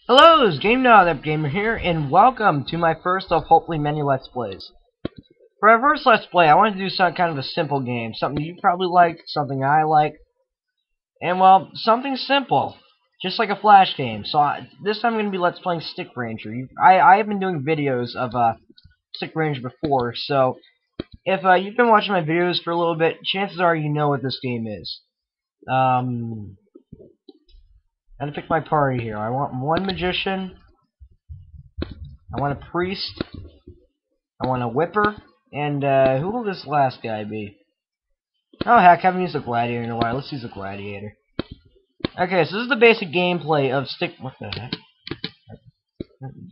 Hello, it's Gamer here, and welcome to my first of hopefully many Let's Plays. For our first Let's Play, I wanted to do some kind of a simple game, something you probably like, something I like, and well, something simple, just like a Flash game. So this time I'm going to be Let's Playing Stick Ranger. I have been doing videos of Stick Ranger before, so if you've been watching my videos for a little bit, chances are you know what this game is. I'm gonna pick my party here. I want one magician. I want a priest. I want a whipper. And who will this last guy be? Oh heck, I haven't used a gladiator in a while. Let's use a gladiator. Okay, so this is the basic gameplay of Stick. What the heck?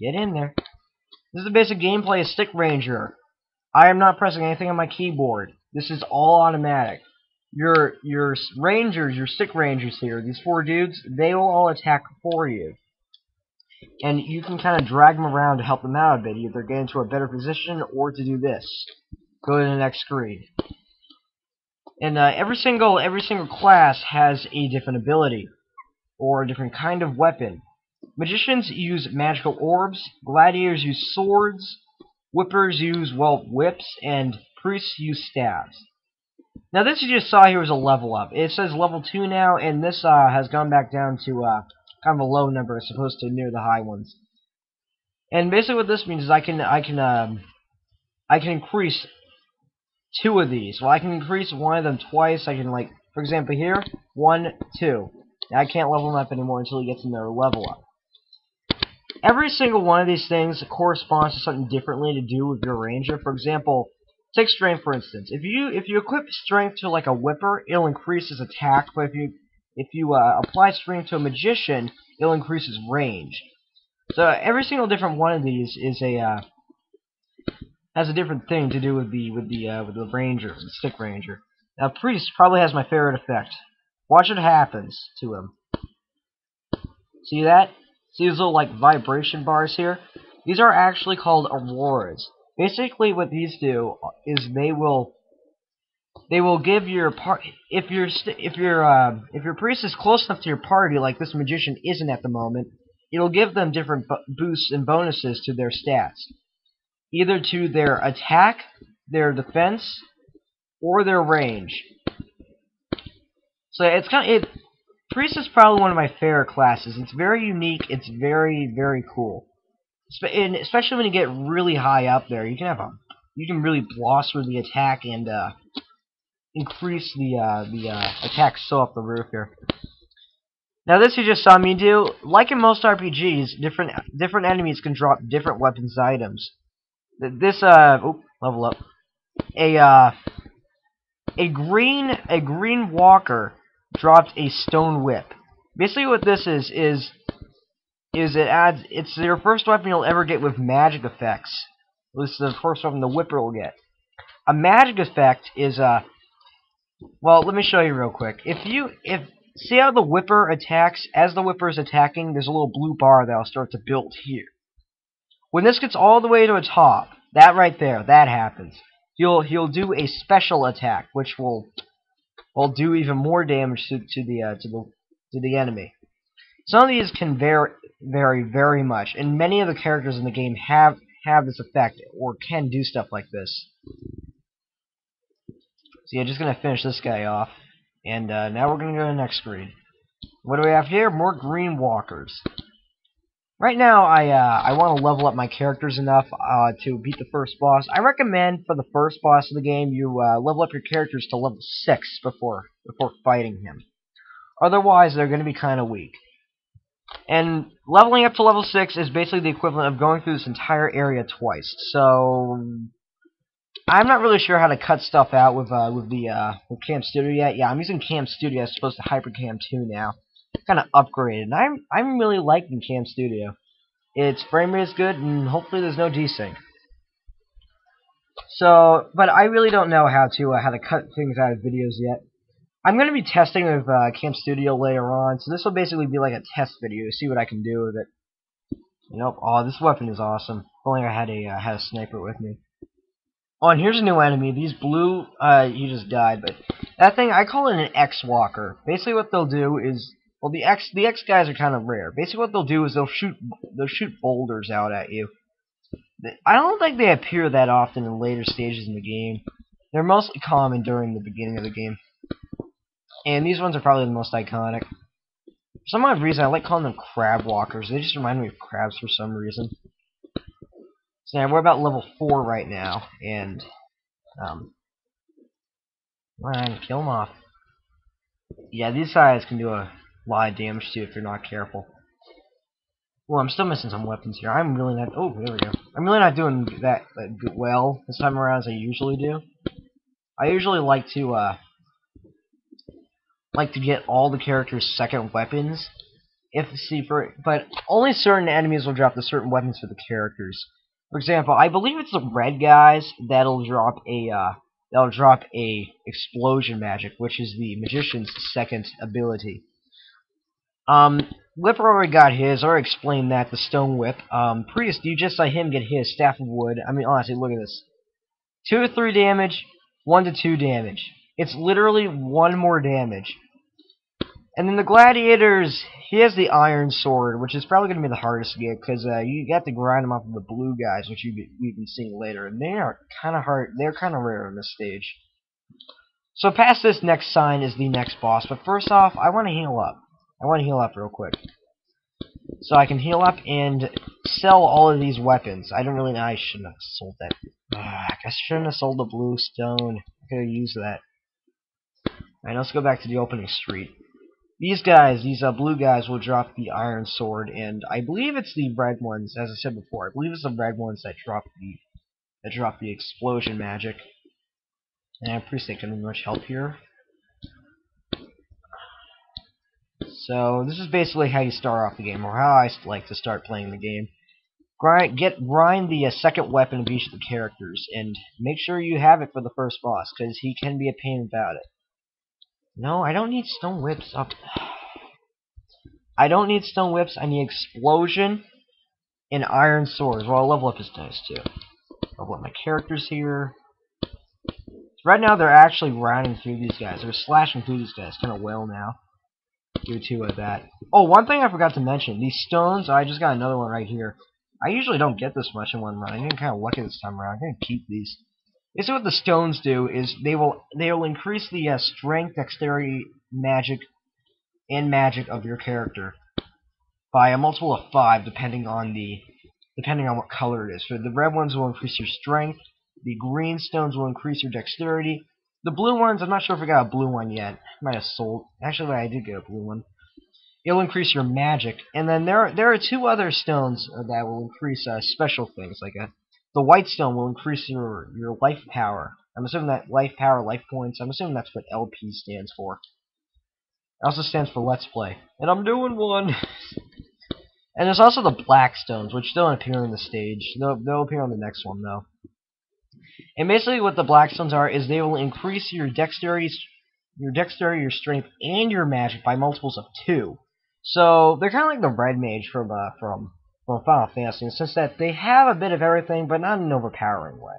Get in there. This is the basic gameplay of Stick Ranger. I am not pressing anything on my keyboard. This is all automatic. Your rangers, your stick rangers here, these four dudes, they will all attack for you. And you can kind of drag them around to help them out a bit, either get into a better position or to do this. Go to the next screen. And every single class has a different ability, or a different kind of weapon. Magicians use magical orbs, gladiators use swords, whippers use, well, whips, and priests use staves. Now this you just saw here was a level up. It says level 2 now, and this has gone back down to kind of a low number as opposed to near the high ones. And basically what this means is I can increase two of these. Well, I can increase one of them twice. I can, like, for example here, 1, 2. Now, I can't level them up anymore until he gets another level up. Every single one of these things corresponds to something differently to do with your ranger. For example, take strength for instance. If you equip strength to like a whipper, it'll increase his attack. But if you apply strength to a magician, it'll increase his range. So every single different one of these is has a different thing to do with the ranger, the stick ranger. Now priest probably has my favorite effect. Watch what happens to him. See that? See these little like vibration bars here? These are actually called auroras. Basically, what these do is they will give your if your priest is close enough to your party, like this magician isn't at the moment, it'll give them different boosts and bonuses to their stats, either to their attack, their defense, or their range. So it's priest is probably one of my favorite classes. It's very unique. It's very cool. And especially when you get really high up there, you can really blast through the attack and increase the attack so up the roof here. Now this you just saw me do. Like in most RPGs, different enemies can drop different weapons and items. This level up. A green walker dropped a stone whip. Basically, what this is it's your first weapon you'll ever get with magic effects. This is the first weapon the whipper will get. A magic effect is well, let me show you real quick. See how the whipper attacks? As the whipper is attacking, there's a little blue bar that'll start to build here. When this gets all the way to the top, that right there, that happens. He'll do a special attack, which will do even more damage to the enemy. Some of these can vary very much, and many of the characters in the game have this effect or can do stuff like this. So yeah, just gonna finish this guy off, and now we're gonna go to the next screen. What do we have here? More green walkers. Right now, I want to level up my characters enough to beat the first boss. I recommend for the first boss of the game you level up your characters to level 6 before fighting him. Otherwise, they're going to be kind of weak. And leveling up to level 6 is basically the equivalent of going through this entire area twice. So I'm not really sure how to cut stuff out with Cam Studio yet. Yeah, I'm using Cam Studio as opposed to Hypercam 2 now. Kind of upgraded, and I'm really liking Cam Studio. Its frame rate is good, and hopefully there's no desync. So, but I really don't know how to cut things out of videos yet. I'm going to be testing with Cam Studio later on, so this will basically be like a test video to see what I can do with it. Nope. Oh, this weapon is awesome. If only I had a sniper with me. Oh, and here's a new enemy. These blue, he just died, but that thing, I call it an X-Walker. Basically what they'll do is, Well, the X guys are kind of rare. Basically, what they'll do is they'll shoot boulders out at you. I don't think they appear that often in later stages in the game. They're mostly common during the beginning of the game. And these ones are probably the most iconic. For some odd reason, I like calling them crab walkers. They just remind me of crabs for some reason. So yeah, we're about level 4 right now, and come on, kill them off. Yeah, these guys can do a lot of damage to you if you're not careful. Well, I'm still missing some weapons here. I'm really not. Oh, there we go. I'm really not doing that well this time around as I usually do. I usually like to get all the characters' second weapons. But only certain enemies will drop the certain weapons for the characters. For example, I believe it's the red guys that'll drop a explosion magic, which is the magician's second ability. Whipper already got his. I already explained that. The stone whip. Priest, you just saw him get his staff of wood. I mean, honestly, look at this. 2 to 3 damage, 1 to 2 damage. It's literally 1 more damage. And then the gladiators, he has the iron sword, which is probably going to be the hardest to get, because you got to grind them off of the blue guys, which we've been seeing later. And they are kind of hard. They're kind of rare in this stage. So past this next sign is the next boss. But first off, I want to heal up. I want to heal up real quick. So I can heal up and sell all of these weapons. I don't really know. I shouldn't have sold that. I guess I shouldn't have sold the blue stone. I could have used that. Alright, let's go back to the opening street. These guys, these blue guys, will drop the iron sword, and I believe it's the red ones, as I said before. I believe it's the red ones that drop the explosion magic. And I'm pretty sick of much help here. So this is basically how you start off the game, or how I like to start playing the game. Grind the second weapon of each of the characters, and make sure you have it for the first boss, because he can be a pain about it. No, I don't need stone whips up. I don't need stone whips. I need explosion and iron swords. Well, I'll level up his dice too. Level up my characters here. Right now, they're actually rounding through these guys. They're slashing through these guys kind of well now. Due to that. Oh, one thing I forgot to mention. These stones, I just got another one right here. I usually don't get this much in one run. I'm getting kind of lucky this time around. I'm going to keep these. Basically what the stones do is they will increase the strength, dexterity, magic, and magic of your character by a multiple of 5 depending on what color it is. So the red ones will increase your strength, the green stones will increase your dexterity, the blue ones, I'm not sure if I got a blue one yet. I might have sold. Actually, I did get a blue one. It'll increase your magic, and then there are 2 other stones that will increase special things. Like the white stone will increase your life power. I'm assuming that life power, life points. I'm assuming that's what LP stands for. It also stands for Let's Play, and I'm doing one. And there's also the black stones, which don't appear in the stage. They'll appear on the next one though. And basically what the black stones are is they will increase your dexterity, your strength, and your magic by multiples of 2. So they're kind of like the red mage from Final Fantasy, in the sense that they have a bit of everything, but not in an overpowering way.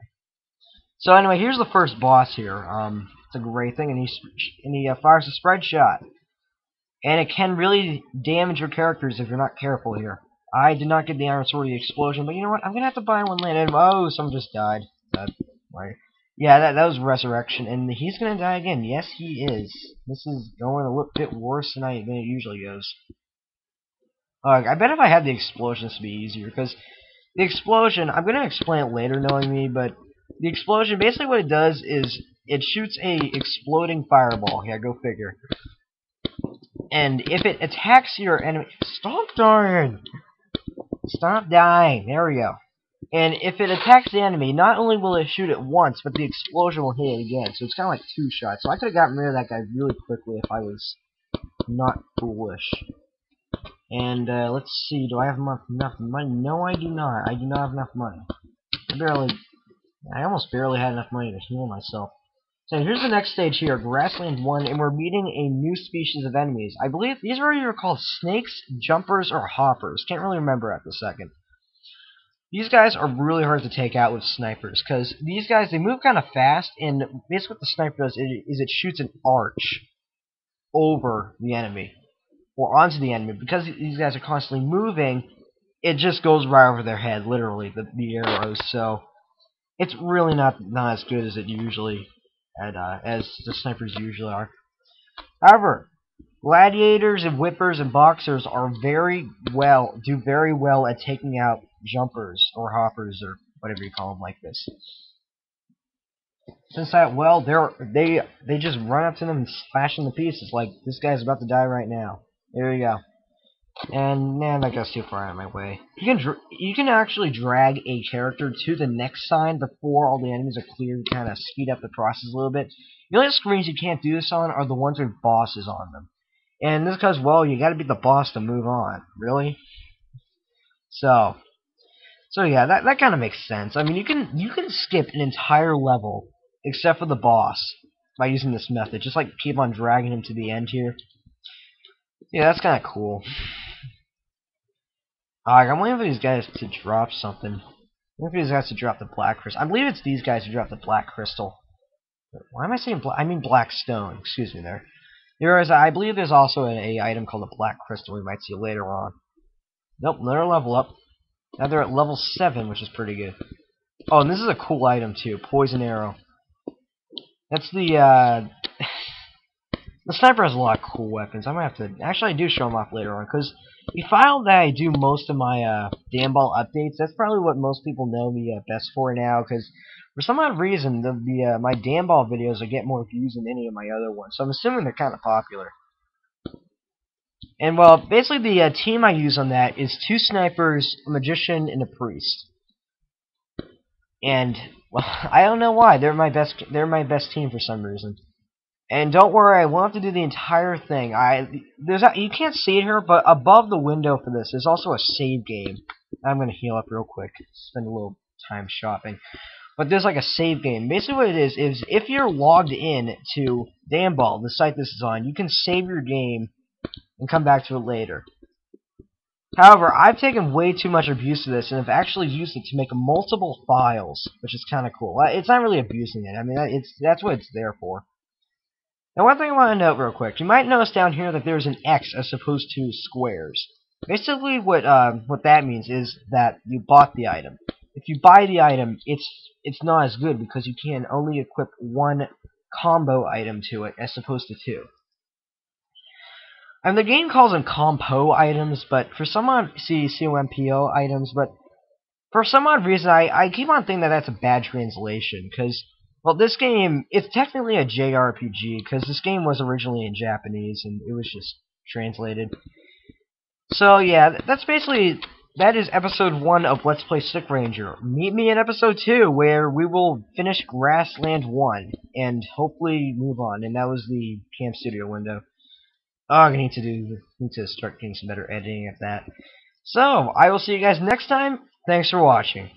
So anyway, here's the first boss here. It's a great thing, and he fires a spread shot. And it can really damage your characters if you're not careful here. I did not get the iron sword or the explosion, but you know what? I'm going to have to buy one later. Oh, someone just died. Yeah, that was resurrection, and he's going to die again. Yes, he is. This is going a little bit worse than it usually goes. I bet if I had the explosion, this would be easier, because the explosion, I'm going to explain it later knowing me, but the explosion, basically what it does is it shoots a exploding fireball. Yeah, go figure. And if it attacks your enemy... Stop dying! Stop dying. There we go. And if it attacks the enemy, not only will it shoot it once, but the explosion will hit it again. So it's kind of like 2 shots. So I could have gotten rid of that guy really quickly if I was not foolish. And let's see, do I have enough money? No, I do not. I do not have enough money. I almost barely had enough money to heal myself. So here's the next stage here, Grassland 1, and we're meeting a new species of enemies. I believe these are either called snakes, jumpers, or hoppers. Can't really remember at the second. These guys are really hard to take out with snipers, because these guys, they move kind of fast, and basically what the sniper does is it shoots an arch over the enemy. or onto the enemy. Because these guys are constantly moving, it just goes right over their head, literally, the arrows. So it's really not as good as it usually as the snipers usually are. However, gladiators and whippers and boxers are do very well at taking out jumpers or hoppers or whatever you call them like this. Since that, well, they just run up to them and smash them to pieces. Like this guy's about to die right now. There you go. And man, that guy's too far out of my way. You can actually drag a character to the next sign before all the enemies are clear to kind of speed up the process a little bit. The only screens you can't do this on are the ones with bosses on them. And this because, well, you gotta beat the boss to move on. Really? So yeah, that kind of makes sense. I mean, you can skip an entire level except for the boss by using this method. Just like keep on dragging him to the end here. Yeah, that's kind of cool. I'm waiting for these guys to drop something. I'm waiting for these guys to drop the black crystal. I believe it's these guys who drop the black crystal. Why am I saying black? I mean black stone. Excuse me there. I believe there's also a item called a black crystal we might see later on. Nope, another level up. Now they're at level 7, which is pretty good. Oh, and this is a cool item too. Poison arrow. That's the sniper has a lot of cool weapons. I might have to... Actually, I do show them off later on, because you found that I do most of my Damball updates. That's probably what most people know me best for now, because for some odd reason, my Damball videos will get more views than any of my other ones. So I'm assuming they're kind of popular. And, well, basically the team I use on that is 2 snipers, a magician, and a priest. And, well, I don't know why. They're my best team for some reason. And don't worry, I won't have to do the entire thing. You can't see it here, but above the window for this, there's also a save game. I'm going to heal up real quick. Spend a little time shopping. But there's like a save game. Basically what it is if you're logged in to Damball, the site this is on, you can save your game and come back to it later. However, I've taken way too much abuse of this and have actually used it to make multiple files, which is kind of cool. It's not really abusing it. I mean, that's what it's there for. Now, one thing I want to note real quick. You might notice down here that there's an X as opposed to squares. Basically, what that means is that you bought the item. If you buy the item, it's not as good because you can only equip one combo item to it as opposed to 2. And the game calls them compo items, but for some odd C-O-M-P-O items, but for some odd reason I keep on thinking that that's a bad translation, because, well, this game, it's technically a JRPG, because this game was originally in Japanese, and it was just translated. So, yeah, that is episode 1 of Let's Play Sick Ranger. Meet me in episode 2, where we will finish Grassland 1, and hopefully move on, and that was the Camp Studio window. Oh, I need to start getting some better editing of that. So, I will see you guys next time. Thanks for watching.